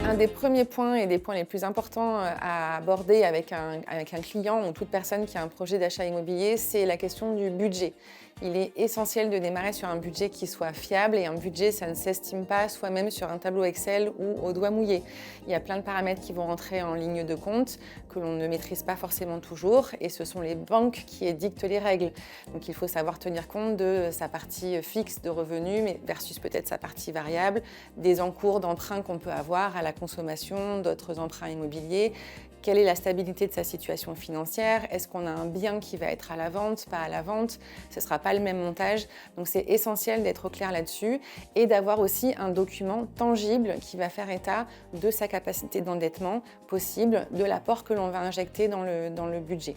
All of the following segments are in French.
Un des premiers points et des points les plus importants à aborder avec un client ou toute personne qui a un projet d'achat immobilier, c'est la question du budget. Il est essentiel de démarrer sur un budget qui soit fiable et un budget, ça ne s'estime pas soi-même sur un tableau Excel ou au doigt mouillé. Il y a plein de paramètres qui vont rentrer en ligne de compte que l'on ne maîtrise pas forcément toujours et ce sont les banques qui édictent les règles. Donc il faut savoir tenir compte de sa partie fixe de revenus mais versus peut-être sa partie variable, des encours d'emprunts qu'on peut avoir à la consommation, d'autres emprunts immobiliers. Quelle est la stabilité de sa situation financière? Est-ce qu'on a un bien qui va être à la vente, pas à la vente? Ce ne sera pas le même montage. Donc c'est essentiel d'être au clair là-dessus et d'avoir aussi un document tangible qui va faire état de sa capacité d'endettement possible, de l'apport que l'on va injecter dans le budget.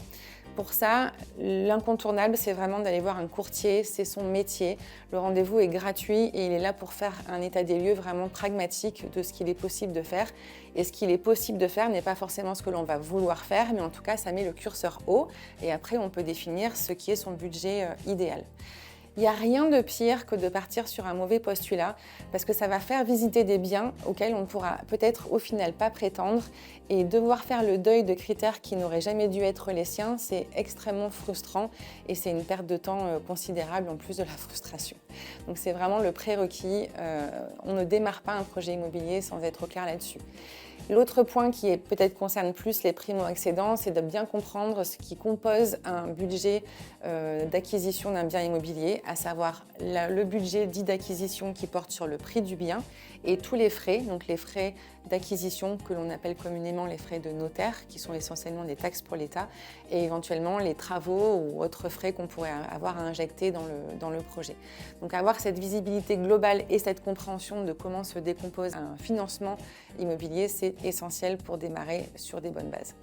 Pour ça, l'incontournable, c'est vraiment d'aller voir un courtier, c'est son métier. Le rendez-vous est gratuit et il est là pour faire un état des lieux vraiment pragmatique de ce qu'il est possible de faire. Et ce qu'il est possible de faire n'est pas forcément ce que l'on va vouloir faire, mais en tout cas, ça met le curseur haut et après, on peut définir ce qui est son budget idéal. Il n'y a rien de pire que de partir sur un mauvais postulat parce que ça va faire visiter des biens auxquels on pourra peut-être au final pas prétendre et devoir faire le deuil de critères qui n'auraient jamais dû être les siens, c'est extrêmement frustrant et c'est une perte de temps considérable en plus de la frustration. Donc c'est vraiment le prérequis, on ne démarre pas un projet immobilier sans être au clair là-dessus. L'autre point qui peut-être concerne plus les primo-accédants, c'est de bien comprendre ce qui compose un budget d'acquisition d'un bien immobilier, à savoir le budget dit d'acquisition qui porte sur le prix du bien et tous les frais, donc les frais d'acquisition que l'on appelle communément les frais de notaire, qui sont essentiellement des taxes pour l'État, et éventuellement les travaux ou autres frais qu'on pourrait avoir à injecter dans le projet. Donc avoir cette visibilité globale et cette compréhension de comment se décompose un financement immobilier, c'est essentiel pour démarrer sur des bonnes bases.